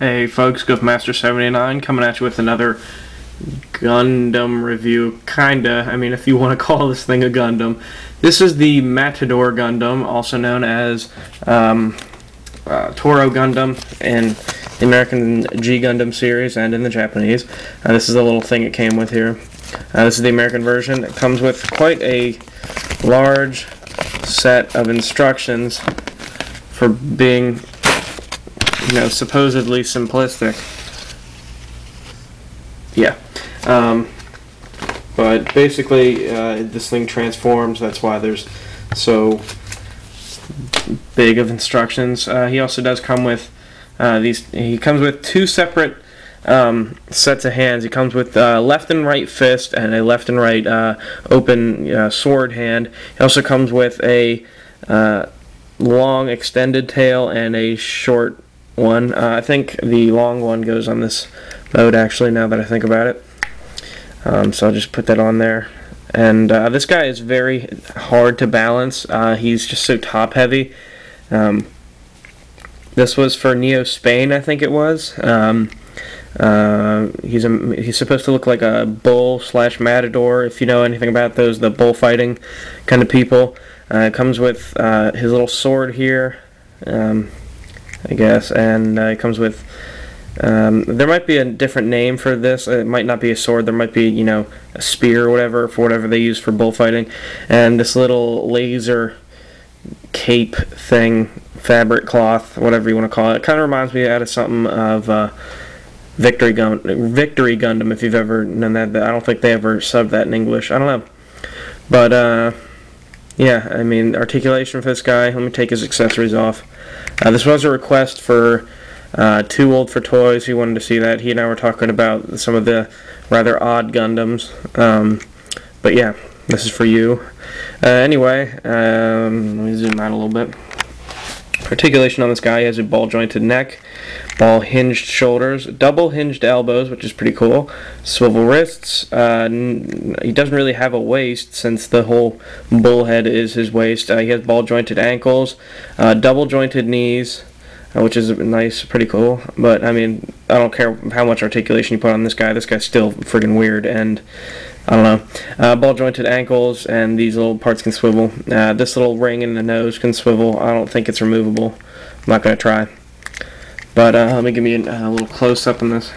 Hey folks, GoofMaster79 coming at you with another Gundam review, kinda. I mean, if you want to call this thing a Gundam. This is the Matador Gundam, also known as Toro Gundam in the American G Gundam series and in the Japanese. This is the little thing it came with here. This is the American version. It comes with quite a large set of instructions for being, you know, supposedly simplistic. Yeah. But basically, this thing transforms. That's why there's so big of instructions. He also does come with these. He comes with two separate sets of hands. He comes with left and right fist and a left and right open sword hand. He also comes with a long extended tail and a short one. I think the long one goes on this mode, actually, now that I think about it. So I'll just put that on there. And this guy is very hard to balance. He's just so top heavy. This was for Neo Spain, I think it was. He's supposed to look like a bull / matador, if you know anything about those, the bullfighting kind of people. It comes with his little sword here, I guess, and it comes with there might be a different name for this. It might not be a sword. There might be, you know, a spear or whatever, for whatever they use for bullfighting. And this little laser cape thing, fabric cloth, whatever you want to call it. It kind of reminds me of something of Victory Gundam, if you've ever known that. I don't think they ever subbed that in English. I don't know. But yeah, I mean, articulation for this guy. Let me take his accessories off. This was a request for Too Old for Toys. He wanted to see that. He and I were talking about some of the rather odd Gundams. But yeah, this is for you. Anyway, let me zoom out a little bit. Articulation on this guy: he has a ball jointed neck, ball hinged shoulders, double hinged elbows, which is pretty cool, swivel wrists. He doesn't really have a waist, since the whole bullhead is his waist. He has ball jointed ankles, double jointed knees, which is nice, pretty cool. But I mean, I don't care how much articulation you put on this guy. This guy's still friggin' weird, and I don't know. Ball jointed ankles, and these little parts can swivel. This little ring in the nose can swivel. I don't think it's removable. I'm not gonna try. But let me give me a little close up on this.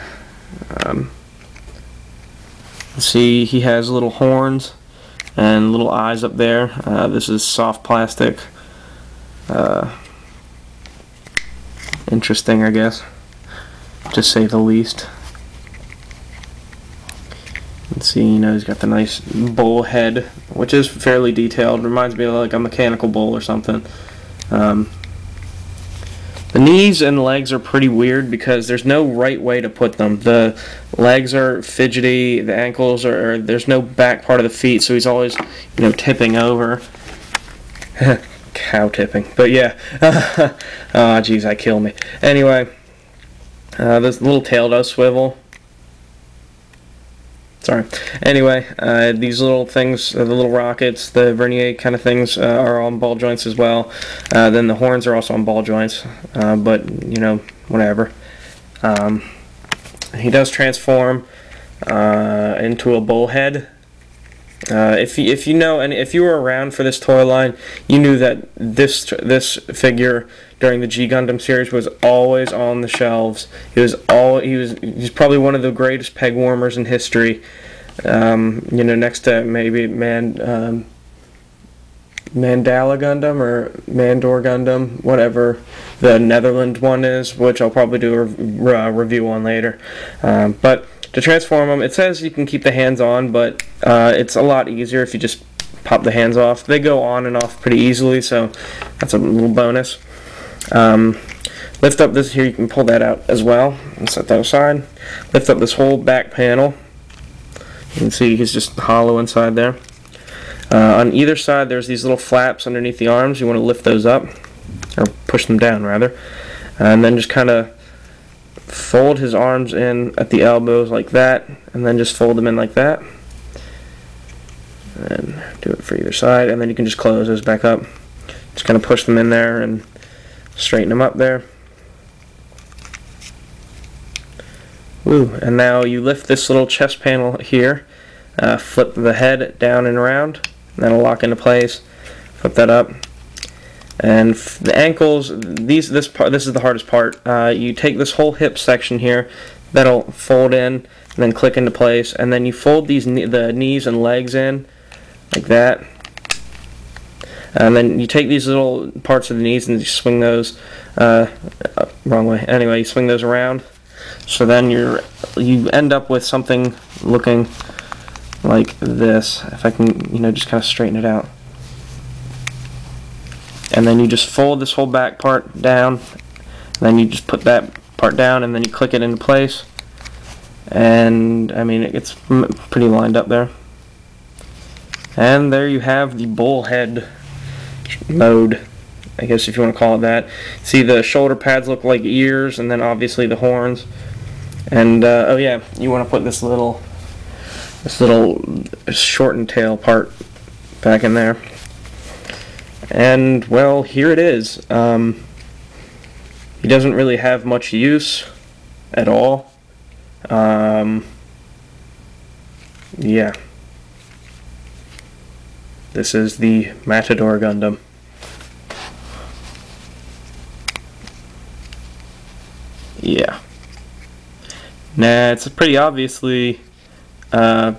See, he has little horns and little eyes up there. This is soft plastic. Interesting, I guess, to say the least. Let's see, you know, he's got the nice bull head, which is fairly detailed. Reminds me of like a mechanical bull or something. The knees and legs are pretty weird because there's no right way to put them. The legs are fidgety, the ankles are, there's no back part of the feet, so he's always, you know, tipping over. Cow tipping. But yeah. Oh, jeez, that killed me. Anyway, this little tail does swivel. Sorry. Anyway, these little things, the little rockets, the vernier kind of things, are on ball joints as well. Then the horns are also on ball joints, but, you know, whatever. He does transform into a bullhead. If you know, and if you were around for this toy line, you knew that this figure during the G Gundam series was always on the shelves. He's probably one of the greatest peg warmers in history. You know, next to maybe Mandala Gundam or Matador Gundam, whatever the Netherlands one is, which I'll probably do a review on later. But to transform them, it says you can keep the hands on, but it's a lot easier if you just pop the hands off. They go on and off pretty easily, so that's a little bonus. Lift up this here, you can pull that out as well and set that aside. Lift up this whole back panel. You can see he's just hollow inside there. On either side, there's these little flaps underneath the arms. You want to lift those up, or push them down rather, and then just kind of fold his arms in at the elbows like that, and then just fold them in like that, and do it for either side, and then you can just close those back up. Just kind of push them in there and straighten them up there. Woo. And now you lift this little chest panel here, flip the head down and around, and that'll lock into place. Flip that up. And the ankles, this is the hardest part. You take this whole hip section here, that'll fold in, and then click into place, and then you fold the knees and legs in, like that. And then you take these little parts of the knees and you swing those, wrong way, anyway, you swing those around. So then you end up with something looking like this, if I can, just kind of straighten it out. And then you just fold this whole back part down, and then you just put that part down, and then you click it into place. And I mean, it gets pretty lined up there. And there you have the bullhead mode, I guess, if you want to call it that. See, the shoulder pads look like ears, and then obviously the horns. And oh yeah, you want to put this little shortened tail part back in there. And well, here it is. He doesn't really have much use at all. Yeah. This is the Matador Gundam. Yeah. Nah, it's pretty obviously, well,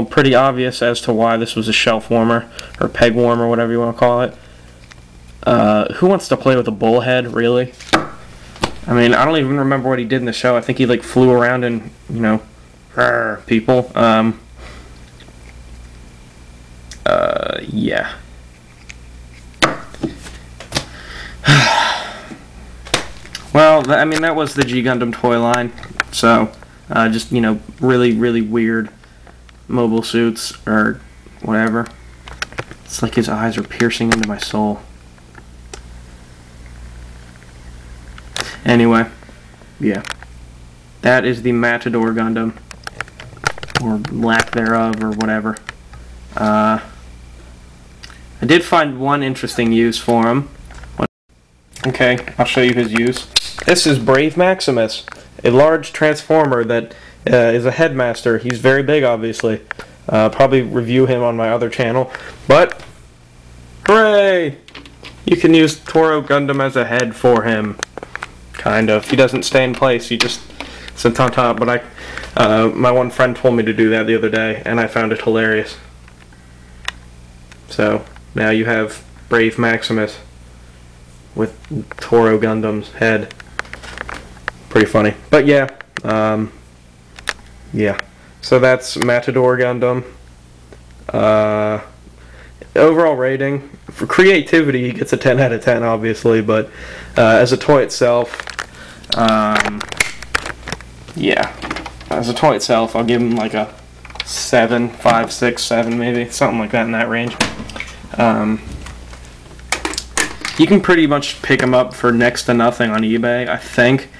pretty obvious as to why this was a shelf warmer, or peg warmer, whatever you want to call it. Who wants to play with a bullhead, really? I mean, I don't even remember what he did in the show. I think he, like, flew around and, people. Yeah. Well, I mean, that was the G Gundam toy line. So, just, really, really weird mobile suits, or whatever. It's like his eyes are piercing into my soul. Anyway, yeah. That is the Matador Gundam. Or lack thereof, or whatever. I did find one interesting use for him. Okay, I'll show you his use. This is Brave Maximus, a large transformer that is a headmaster. He's very big, obviously. Probably review him on my other channel. But, hooray! You can use Toro Gundam as a head for him. Kind of. He doesn't stay in place. He just sits on top. But my one friend told me to do that the other day, and I found it hilarious. So, now you have Brave Maximus with Toro Gundam's head. Pretty funny. But yeah, yeah. So that's Matador Gundam. Overall rating, for creativity, he gets a 10 out of 10, obviously, but as a toy itself, yeah. As a toy itself, I'll give him like a 7, 5, 6, 7 maybe, something like that in that range. You can pretty much pick him up for next to nothing on eBay, I think.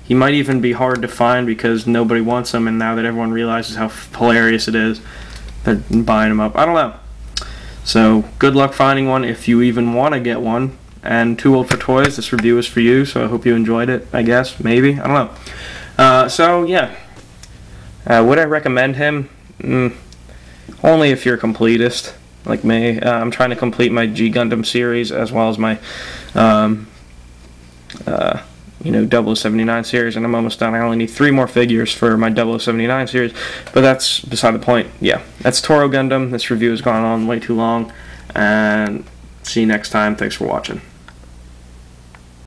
He might even be hard to find because nobody wants him, and now that everyone realizes how hilarious it is, they're buying him up. I don't know. So, good luck finding one if you even want to get one. And Too Old for Toys, this review is for you, so I hope you enjoyed it, I guess, maybe, I don't know. So, yeah. Would I recommend him? Only if you're a completist, like me. I'm trying to complete my G Gundam series, as well as my, 0079 series, and I'm almost done. I only need 3 more figures for my 0079 series, but that's beside the point. Yeah, that's Toro Gundam. This review has gone on way too long, and see you next time. Thanks for watching.